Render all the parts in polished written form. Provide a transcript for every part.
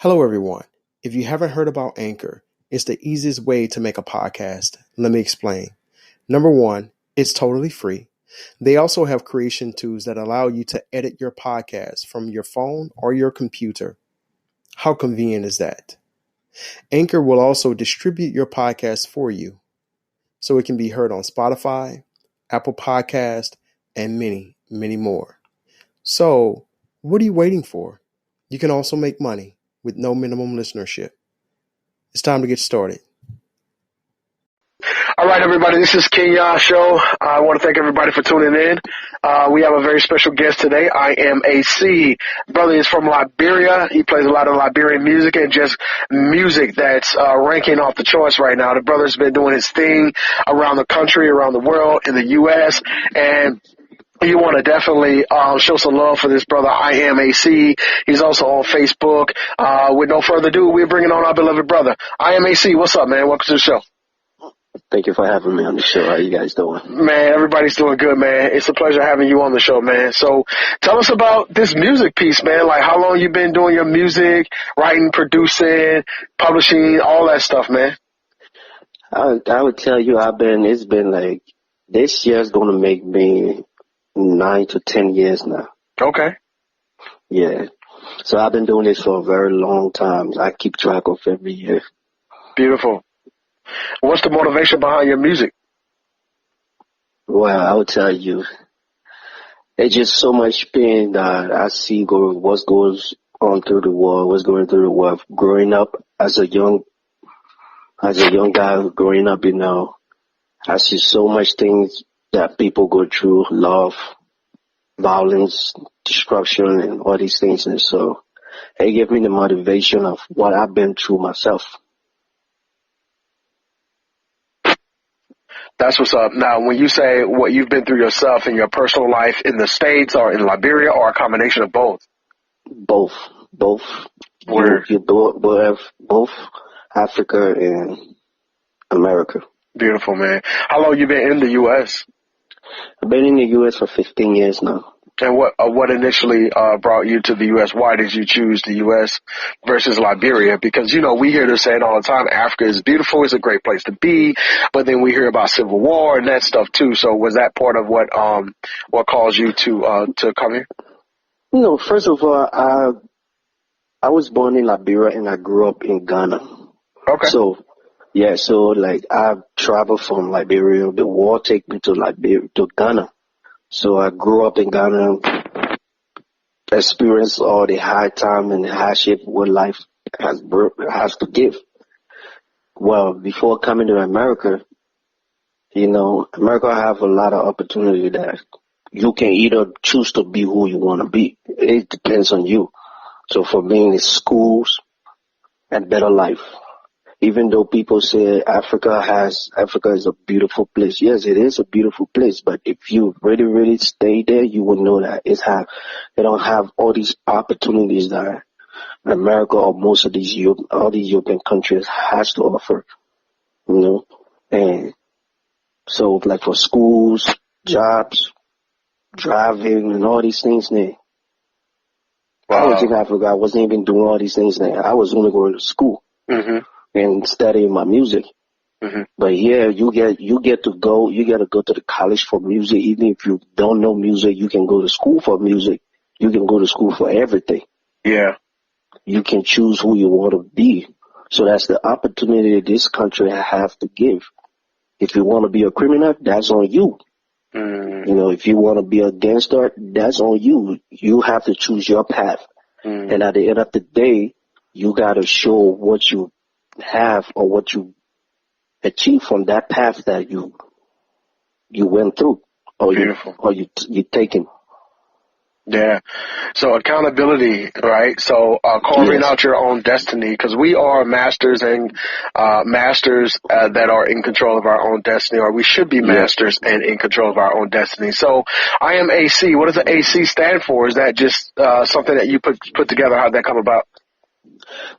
Hello, everyone. If you haven't heard about Anchor, it's the easiest way to make a podcast. Let me explain. Number one, it's totally free. They also have creation tools that allow you to edit your podcast from your phone or your computer. How convenient is that? Anchor will also distribute your podcast for you, so it can be heard on Spotify, Apple Podcast, and many, many more. So, what are you waiting for? You can also make money with no minimum listenership. It's time to get started. All right, everybody, this is Kingya Show. I want to thank everybody for tuning in. We have a very special guest today, IamAC. Brother is from Liberia. He plays a lot of Liberian music and just music that's ranking off the charts right now. The brother's been doing his thing around the country, around the world, in the U.S., and you want to definitely show some love for this brother, IamAC. He's also on Facebook. With no further ado, we're bringing on our beloved brother. IamAC, what's up, man? Welcome to the show. Thank you for having me on the show. How you guys doing? Man, everybody's doing good, man. It's a pleasure having you on the show, man. So tell us about this music piece, man. Like, how long you been doing your music, writing, producing, publishing, all that stuff, man? I would tell you it's been like, this year's going to make me 9 to 10 years now. Okay. Yeah. So I've been doing this for a very long time. I keep track of every year. Beautiful. What's the motivation behind your music? Well, I would tell you, it's just so much pain that I see what goes on through the world, what's going through the world. Growing up as a young guy growing up, I see so much things that people go through, love, violence, destruction, and all these things. And so it gave me the motivation of what I've been through myself. That's what's up. Now, when you say what you've been through yourself in your personal life in the States or in Liberia, or a combination of both? Both. Where? You have both Africa and America. Beautiful, man. How long you been in the U.S.? I've been in the U.S. for 15 years now. And what initially brought you to the U.S.? Why did you choose the U.S. versus Liberia? Because, we hear this saying all the time, Africa is beautiful, it's a great place to be, but then we hear about civil war and that stuff too. So was that part of what caused you to come here? First of all, I was born in Liberia and I grew up in Ghana. Okay. So I traveled from Liberia. The war took me to Ghana. So I grew up in Ghana, experienced all the hard time and the hardship what life has to give. Well, before coming to America, America have a lot of opportunity that you can either choose to be who you want to be. It depends on you. So for me, it's schools and better life. Even though people say Africa is a beautiful place. Yes, it is a beautiful place. But if you really, really stay there, you will know that they don't have all these opportunities that America or most of all these European countries has to offer, And so like for schools, jobs, driving and all these things there. Wow. I was in Africa. I wasn't even doing all these things there. I was only going to school. Mm-hmm. And studying my music. Mm-hmm. But yeah, you get to go to the college for music. Even if you don't know music, you can go to school for music. You can go to school for everything. Yeah. You can choose who you want to be. So that's the opportunity this country have to give. If you want to be a criminal, that's on you. Mm. If you want to be a gangster, that's on you. You have to choose your path. Mm. And at the end of the day, you got to show what you have or what you achieve from that path that you went through or you taken. Yeah. So accountability, right? So carving out your own destiny, because we are masters and masters that are in control of our own destiny, or we should be masters and in control of our own destiny. So IamAC, what does the AC stand for? Is that just something that you put together? How'd that come about?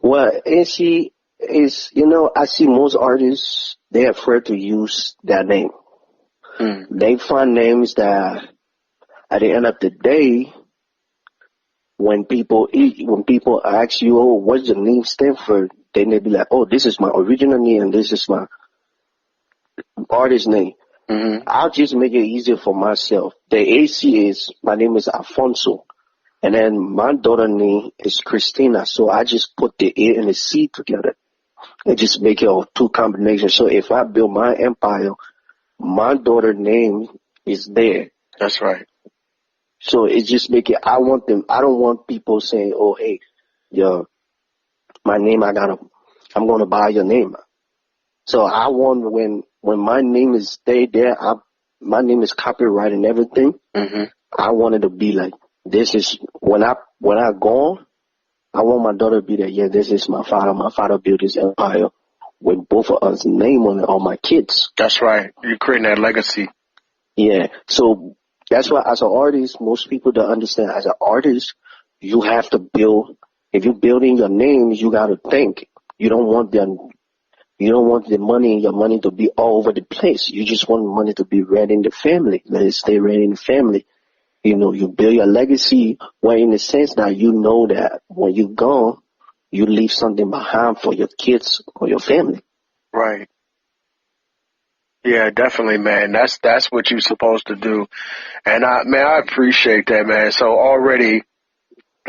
Well, AC is, I see most artists, they're afraid to use their name. They find names that at the end of the day, when people ask you, oh, what's your name stand for? Then they be like, oh, this is my original name and this is my artist name. Mm-hmm. I'll just make it easier for myself. The AC is, my name is Alfonso. And then my daughter name is Christina. So I just put the A and the C together and just make it a two combination. So if I build my empire, my daughter name is there. That's right. So it just make it, I don't want people saying, oh, hey, yo, my name, I'm going to buy your name. So I want when my name is stay there, my name is copyright and everything. Mm-hmm. I want it to be like, this is, when I go, I want my daughter to be there. Yeah, this is my father. My father built his empire with both of us name on it, all my kids. That's right. You're creating that legacy. Yeah. So that's why as an artist, most people don't understand as an artist, you have to build, if you're building your name, you got to think. You don't want your money to be all over the place. You just want money to be read in the family. Let it stay read in the family. You know, you build your legacy where in the sense that you know that when you're gone, you leave something behind for your kids or your family. Right. Yeah, definitely, man. That's what you're supposed to do. And I appreciate that, man. So already,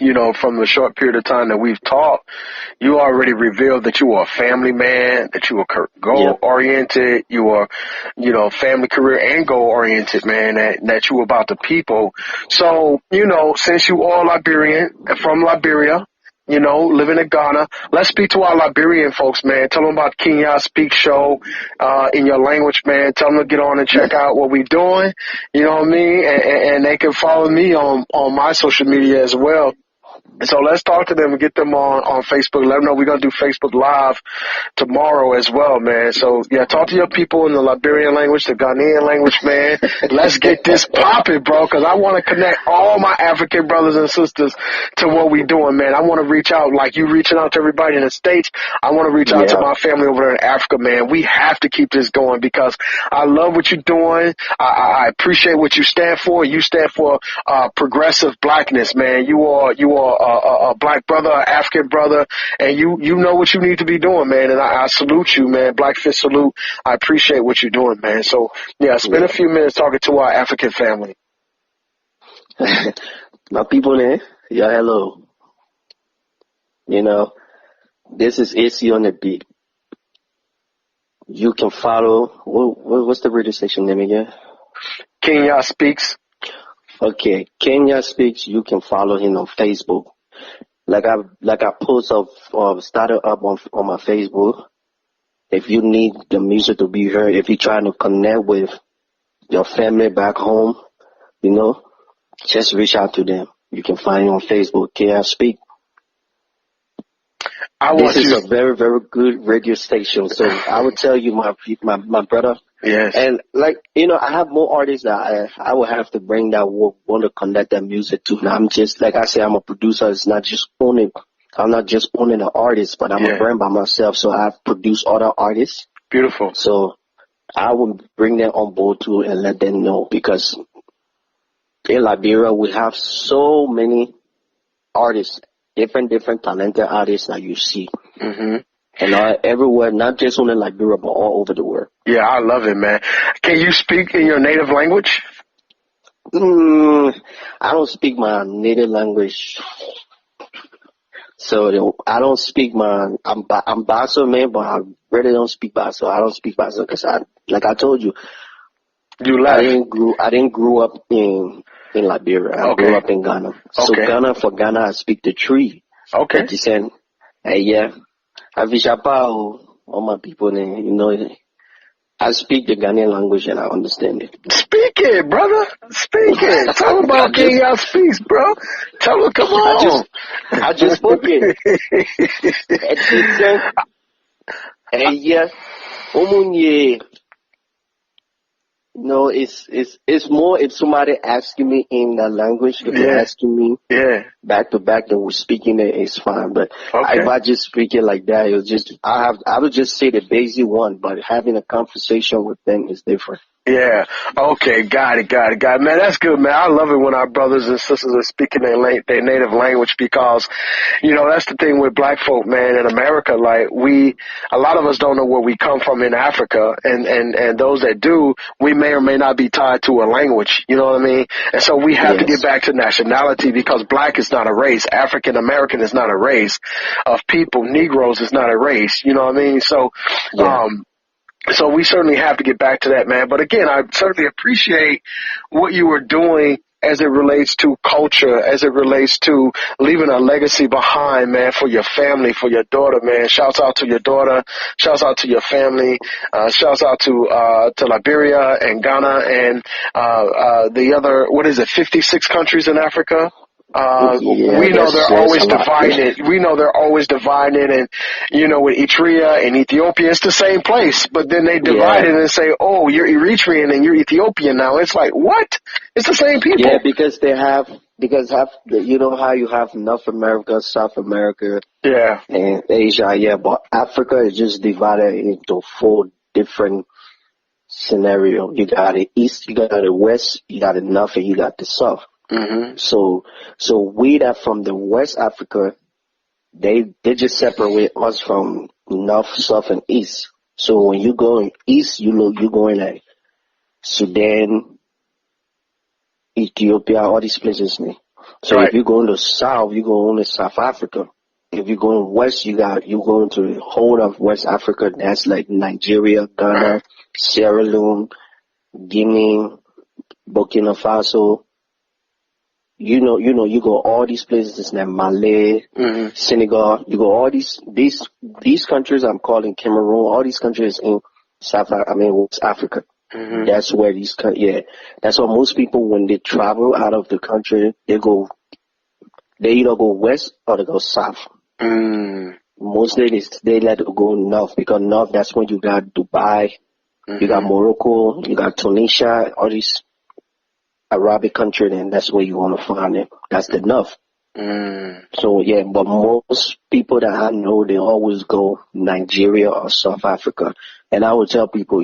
you know, from the short period of time that we've talked, you already revealed that you are a family man, that you are goal-oriented, you are, you know, family, career, and goal-oriented, man, that you are about the people. So, you know, since you are Liberian, from Liberia, you know, living in Ghana, let's speak to our Liberian folks, man. Tell them about Kingya Speaks show in your language, man. Tell them to get on and check out what we're doing, you know what I mean? And they can follow me on my social media as well. So let's talk to them and get them on Facebook. Let them know we're going to do Facebook Live tomorrow as well, man. So, yeah, talk to your people in the Liberian language, the Ghanaian language, man. Let's get this popping, bro, because I want to connect all my African brothers and sisters to what we're doing, man. I want to reach out like you reaching out to everybody in the States. I want to reach out to my family over there in Africa, man. We have to keep this going because I love what you're doing. I appreciate what you stand for. You stand for progressive blackness, man. You are a black brother, an African brother, and you know what you need to be doing, man. And I salute you, man. Black fist salute. I appreciate what you're doing, man. So, yeah, spend a few minutes talking to our African family. My people there, yeah, hello. You know, this is AC on the beat. You can follow, what's the radio station name again? Kingya Speaks. Okay, Kingya Speaks. You can follow him on Facebook. Like I post started up on my Facebook. If you need the music to be heard, if you're trying to connect with your family back home, you know, just reach out to them. You can find him on Facebook, Kingya Speaks. This is a very, very good radio station. So I would tell you, my brother. Yes. And like, you know, I have more artists that I will have to bring that want to connect that music to. Now I'm just, like I say, I'm a producer. It's not just I'm not just owning an artist, but I'm a brand by myself. So I've produced other artists. Beautiful. So I will bring them on board too and let them know, because in Liberia, we have so many artists, different talented artists that you see. Mm-hmm. And everywhere, not just only Liberia, but all over the world. Yeah, I love it, man. Can you speak in your native language? I don't speak my native language. So I don't speak I'm Basso, man, but I really don't speak Basso. I don't speak Basso because like I told you, I didn't grow up in Liberia. I grew up in Ghana. So for Ghana, I speak the tree. Okay. I wish all my people, you know, I speak the Ghanaian language and I understand it. Speak it, brother. Speak it. Tell them about Kingya Speaks, bro. Tell them, come on. I just spoke it. No, it's more if somebody asking me in that language, if they're asking me back to back, then we're speaking it, it's fine. But if I just speak it like that, I would just say the basic one, but having a conversation with them is different. Yeah. Okay. Got it. Man, that's good, man. I love it when our brothers and sisters are speaking their native language because, that's the thing with black folk, man, in America. Like a lot of us don't know where we come from in Africa, and those that do, we may or may not be tied to a language. You know what I mean? And so we have to get Yes. back to nationality because black is not a race. African American is not a race of people. Negroes is not a race. You know what I mean? So, Yeah. So we certainly have to get back to that, man. But again, I certainly appreciate what you were doing as it relates to culture, as it relates to leaving a legacy behind, man, for your family, for your daughter, man. Shouts out to your daughter. Shouts out to your family. Shouts out to Liberia and Ghana and, the other, 56 countries in Africa? Yeah, We know they're there's always a lot. divided. We know they're always divided, and with Eritrea and Ethiopia, it's the same place. But then they divide Yeah. it and say, "Oh, you're Eritrean and you're Ethiopian now." It's like, what? It's the same Yeah, people. because you know how you have North America, South America, Yeah. and Asia, yeah, but Africa is just divided into 4 different scenarios. You got the East, you got the West, you got the North, and you got the South. Mhm. So we that from the West Africa, they just separate us from North, South, and East. So when you go in East, you go in like Sudan, Ethiopia, all these places. So Right. if you go into South, you go into South Africa. If you go in West, you go into the whole of West Africa. That's like Nigeria, Ghana, Sierra Leone, Guinea, Burkina Faso. You go all these places like Malay, Mhm. Senegal. You go all these countries. I'm calling Cameroon. All these countries in West Africa. Mhm. That's where that's why most people when they travel out of the country, they either go west or they go south. Mm. Mostly they let it go north because north that's when you got Dubai, you got Morocco, you got Tunisia, all these Arabic country, and that's where you want to find it. That's the north. Mm. So yeah, but most people that I know, they always go Nigeria or South Africa. And I would tell people,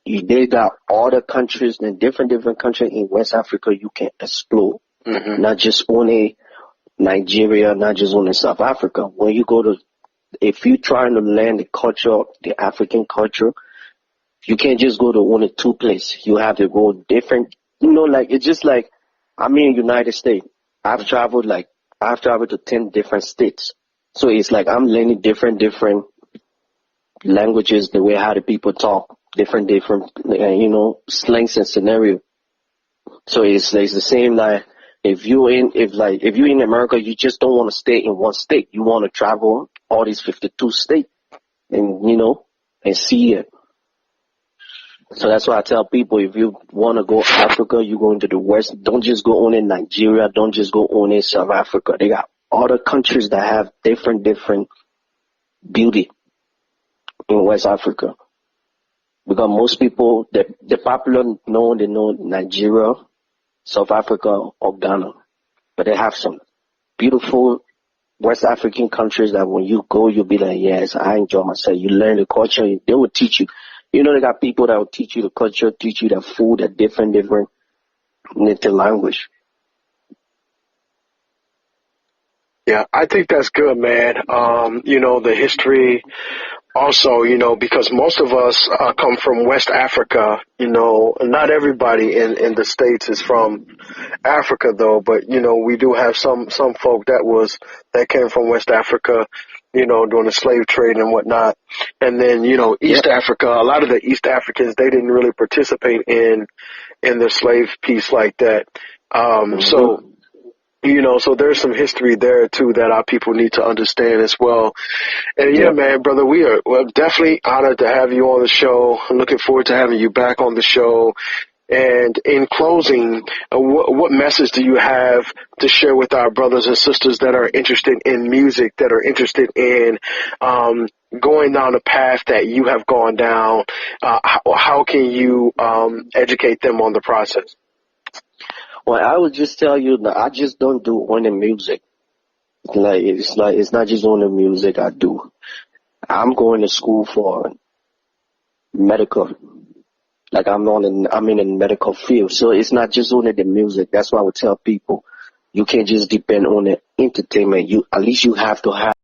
they got all the countries and different countries in West Africa you can explore. Mhm. Not just only Nigeria, not just only South Africa. When you go if you're trying to learn the culture, the African culture, you can't just go to only 2 places. You have to go different, it's just like, I'm in the United States. I've traveled to 10 different states. So it's like I'm learning different languages, the way how the people talk, different, slangs and scenario. So it's the same like if you're in America, you just don't want to stay in one state. You want to travel all these 52 states and and see it. So that's why I tell people if you want to go Africa, you go into the West. Don't just go on in Nigeria. Don't just go on in South Africa. They got other countries that have different beauty in West Africa. Because most people, the popular they know Nigeria, South Africa, or Ghana. But they have some beautiful West African countries that when you go, you'll be like, yes, I enjoy myself. You learn the culture. They will teach you. They got people that will teach you the culture, teach you the food, the different native language. Yeah, I think that's good, man. The history also, because most of us come from West Africa, not everybody in the States is from Africa though, but we do have some folk that came from West Africa, during the slave trade and whatnot. And then, East Africa, a lot of the East Africans, they didn't really participate in the slave piece like that. So so there's some history there too that our people need to understand as well. And yeah, man, brother, we're definitely honored to have you on the show. I'm looking forward to having you back on the show. And in closing, what message do you have to share with our brothers and sisters that are interested in music, that are interested in going down the path that you have gone down? How can you educate them on the process? Well, I would just tell you that I just don't do only music. It's not just only music I do. I'm going to school for medical. Like I'm in the medical field, so it's not just only the music. That's why I would tell people, you can't just depend on the entertainment. At least you have to have